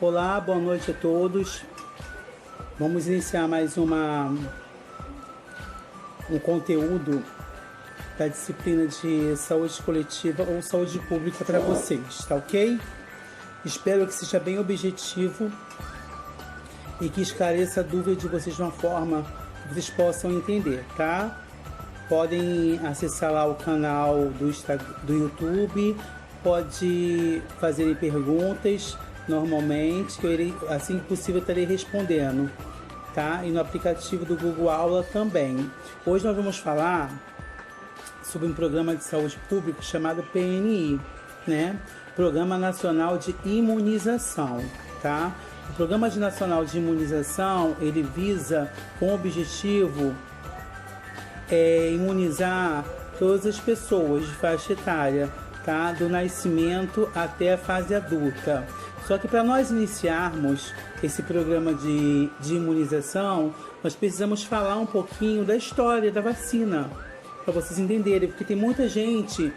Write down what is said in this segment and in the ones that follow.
Olá, boa noite a todos. Vamos iniciar mais um conteúdo da disciplina de saúde coletiva ou saúde pública para vocês, tá ok? Espero que seja bem objetivo e que esclareça a dúvida de vocês de uma forma que vocês possam entender, tá? Podem acessar lá o canal do YouTube, pode fazerem perguntas normalmente, que eu irei, assim que possível, estarei respondendo, tá? E no aplicativo do Google Aula também. Hoje nós vamos falar sobre um programa de saúde pública chamado PNI, né? Programa Nacional de Imunização, tá? O Programa Nacional de Imunização, ele visa, com o objetivo, imunizar todas as pessoas de faixa etária, tá? Do nascimento até a fase adulta. Só que para nós iniciarmos esse programa de imunização, nós precisamos falar um pouquinho da história da vacina, para vocês entenderem, porque tem muita gente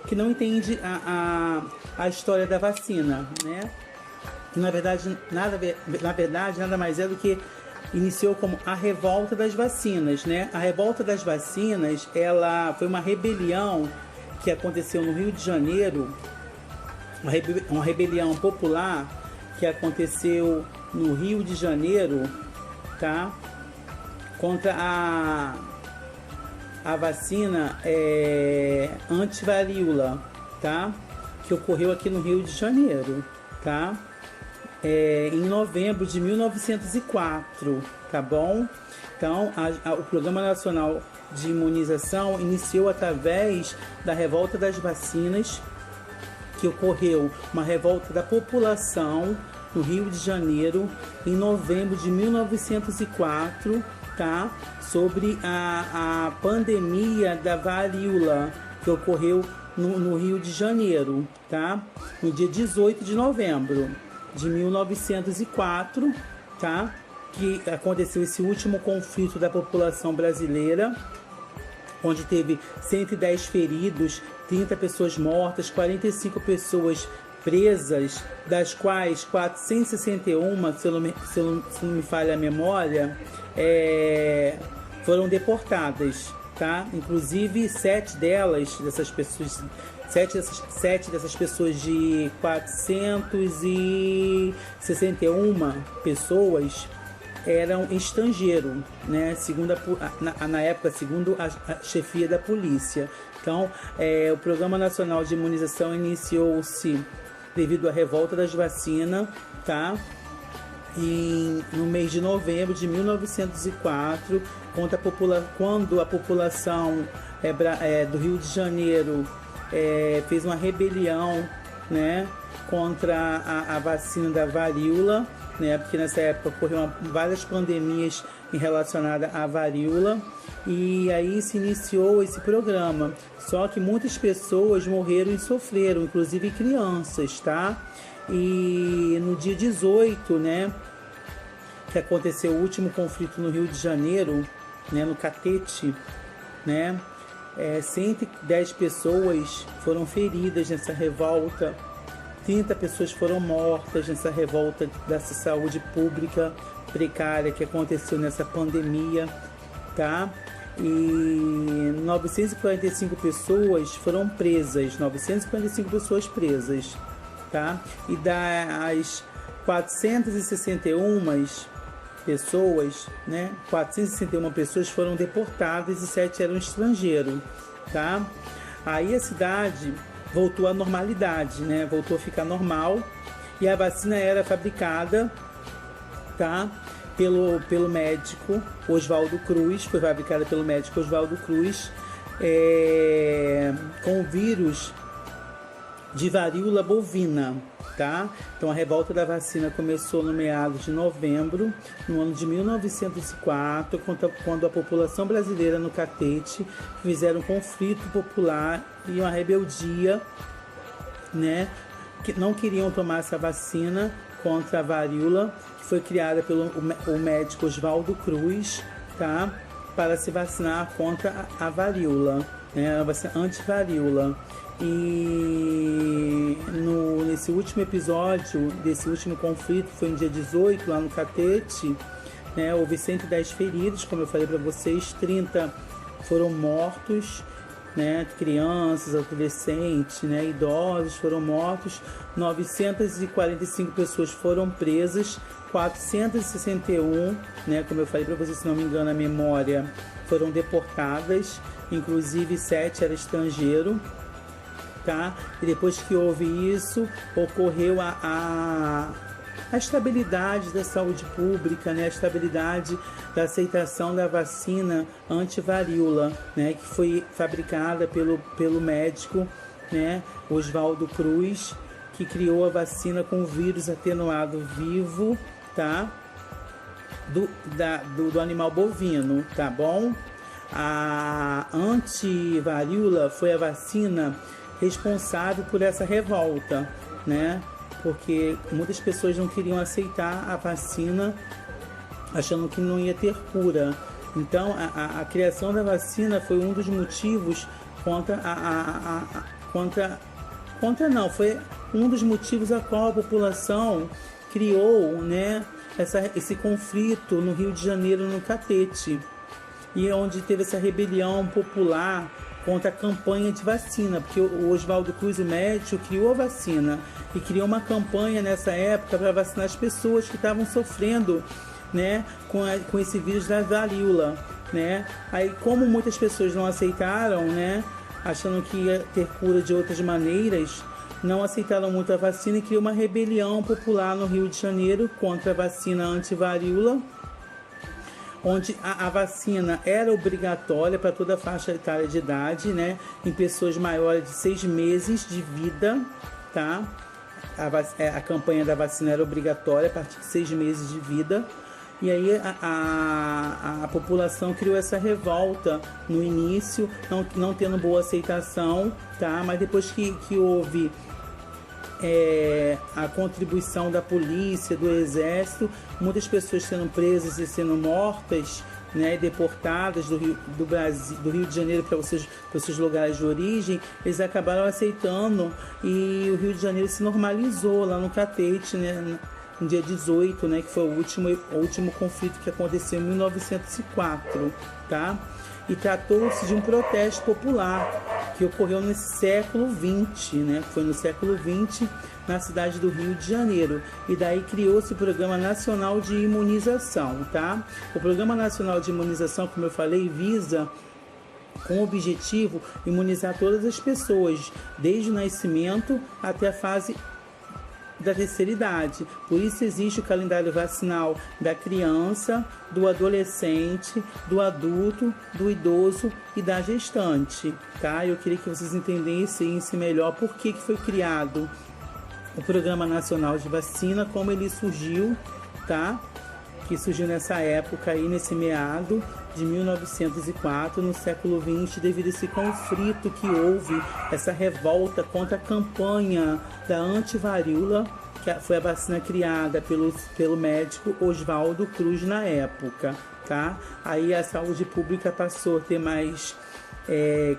que não entende a história da vacina, né? Que na verdade nada mais é do que iniciou como a revolta das vacinas, né? A revolta das vacinas, ela foi uma rebelião que aconteceu no Rio de Janeiro, uma rebelião popular que aconteceu no Rio de Janeiro, tá? Contra a vacina antivaríola, tá? Que ocorreu aqui no Rio de Janeiro, tá? Em novembro de 1904, tá bom? Então, o Programa Nacional de Imunização iniciou através da revolta das vacinas, que ocorreu uma revolta da população no Rio de Janeiro em novembro de 1904, tá? Sobre a pandemia da varíola que ocorreu no Rio de Janeiro, tá? No dia 18 de novembro de 1904, tá? Que aconteceu esse último conflito da população brasileira, onde teve 110 feridos, 30 pessoas mortas, 45 pessoas presas, das quais 461, se não me falha a memória, foram deportadas, tá? Inclusive 7 dessas pessoas de 461 pessoas eram estrangeiros, né? Na época, segundo a chefia da polícia. Então, o Programa Nacional de Imunização iniciou-se devido à revolta das vacinas, tá? No mês de novembro de 1904, quando a população do Rio de Janeiro fez uma rebelião, né, contra a vacina da varíola, né, porque nessa época ocorreram várias pandemias relacionadas à varíola, e aí se iniciou esse programa. Só que muitas pessoas morreram e sofreram, inclusive crianças, tá? E no dia 18, né, que aconteceu o último conflito no Rio de Janeiro, né, no Catete, né, 110 pessoas foram feridas nessa revolta, 30 pessoas foram mortas nessa revolta dessa saúde pública precária que aconteceu nessa pandemia, tá? E 945 pessoas foram presas, 945 pessoas presas, tá? E das 461 pessoas, né? 461 pessoas foram deportadas e 7 eram estrangeiros, tá? Aí a cidade voltou à normalidade, né? Voltou a ficar normal, e a vacina era fabricada, tá? Pelo médico Oswaldo Cruz, foi fabricada pelo médico Oswaldo Cruz, com o vírus de varíola bovina, tá? Então a revolta da vacina começou no meados de novembro, no ano de 1904, quando a população brasileira no Catete fizeram um conflito popular e uma rebeldia, né? Que não queriam tomar essa vacina contra a varíola, que foi criada pelo médico Oswaldo Cruz, tá? Para se vacinar contra a varíola, né? A vacina antivaríola. E esse último episódio, desse último conflito, foi no dia 18, lá no Catete, né? Houve 110 feridos, como eu falei para vocês, 30 foram mortos, né? Crianças, adolescentes, né? Idosos foram mortos, 945 pessoas foram presas, 461, né? Como eu falei para vocês, se não me engano a memória, foram deportadas, inclusive 7 era estrangeiro, tá? E depois que houve isso, ocorreu a estabilidade da saúde pública, né? A estabilidade da aceitação da vacina antivaríola, né? Que foi fabricada pelo médico, né? Oswaldo Cruz, que criou a vacina com vírus atenuado vivo, tá? Do animal bovino, tá bom? A antivaríola foi a vacina responsável por essa revolta, né? Porque muitas pessoas não queriam aceitar a vacina, achando que não ia ter cura. Então, a criação da vacina foi um dos motivos foi um dos motivos a qual a população criou, né, esse conflito no Rio de Janeiro, no Catete, e onde teve essa rebelião popular contra a campanha de vacina, porque o Oswaldo Cruz, o médico, criou a vacina e criou uma campanha nessa época para vacinar as pessoas que estavam sofrendo, né, com esse vírus da varíola, né? Aí, como muitas pessoas não aceitaram, né, achando que ia ter cura de outras maneiras, não aceitaram muito a vacina e criou uma rebelião popular no Rio de Janeiro contra a vacina antivaríola, onde a vacina era obrigatória para toda a faixa etária de idade, né? Em pessoas maiores de 6 meses de vida, tá? A campanha da vacina era obrigatória a partir de 6 meses de vida. E aí a população criou essa revolta no início, não tendo boa aceitação, tá? Mas depois que houve a contribuição da polícia, do exército, muitas pessoas sendo presas e sendo mortas, né, deportadas do Rio de Janeiro para os seus lugares de origem, eles acabaram aceitando e o Rio de Janeiro se normalizou lá no Catete, né, no dia 18, né, que foi o último conflito que aconteceu em 1904, tá? E tratou-se de um protesto popular que ocorreu nesse século XX, né? Foi no século XX, na cidade do Rio de Janeiro. E daí criou-se o Programa Nacional de Imunização, tá? O Programa Nacional de Imunização, como eu falei, visa, com o objetivo, imunizar todas as pessoas, desde o nascimento até a fase da terceira idade. Por isso existe o calendário vacinal da criança, do adolescente, do adulto, do idoso e da gestante, tá? Eu queria que vocês entendessem melhor por que foi criado o Programa Nacional de Vacina, como ele surgiu, tá? Que surgiu nessa época aí, nesse meado de 1904, no século XX, devido a esse conflito que houve, essa revolta contra a campanha da antivaríola, que foi a vacina criada pelo médico Oswaldo Cruz na época, tá? Aí a saúde pública passou a ter mais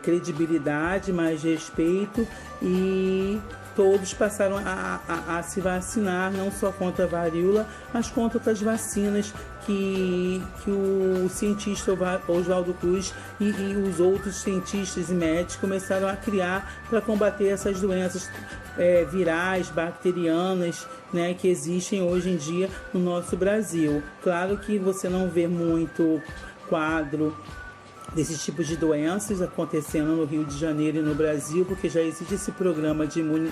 credibilidade, mais respeito, e todos passaram a se vacinar, não só contra a varíola, mas contra outras vacinas que o cientista Oswaldo Cruz e os outros cientistas e médicos começaram a criar para combater essas doenças virais, bacterianas, né, que existem hoje em dia no nosso Brasil. Claro que você não vê muito quadro desses tipos de doenças acontecendo no Rio de Janeiro e no Brasil, porque já existe esse programa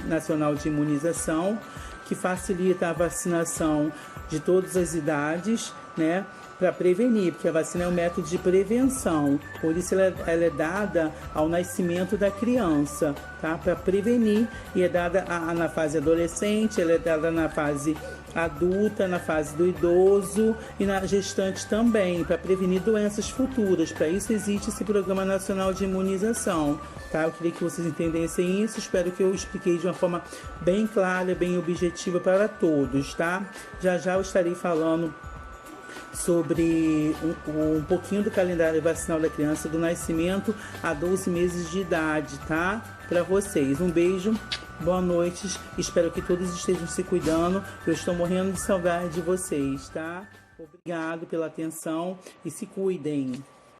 nacional de imunização que facilita a vacinação de todas as idades, né, para prevenir, porque a vacina é um método de prevenção, por isso ela é dada ao nascimento da criança, tá, para prevenir, e é dada na fase adolescente, ela é dada na fase adulta, na fase do idoso e na gestante também, para prevenir doenças futuras. Para isso existe esse Programa Nacional de Imunização, tá? Eu queria que vocês entendessem isso, espero que eu expliquei de uma forma bem clara, bem objetiva para todos, tá? Já eu estarei falando sobre um pouquinho do calendário vacinal da criança do nascimento a 12 meses de idade, tá? Para vocês. Um beijo. Boa noite. Espero que todos estejam se cuidando. Eu estou morrendo de saudade de vocês, tá? Obrigado pela atenção e se cuidem.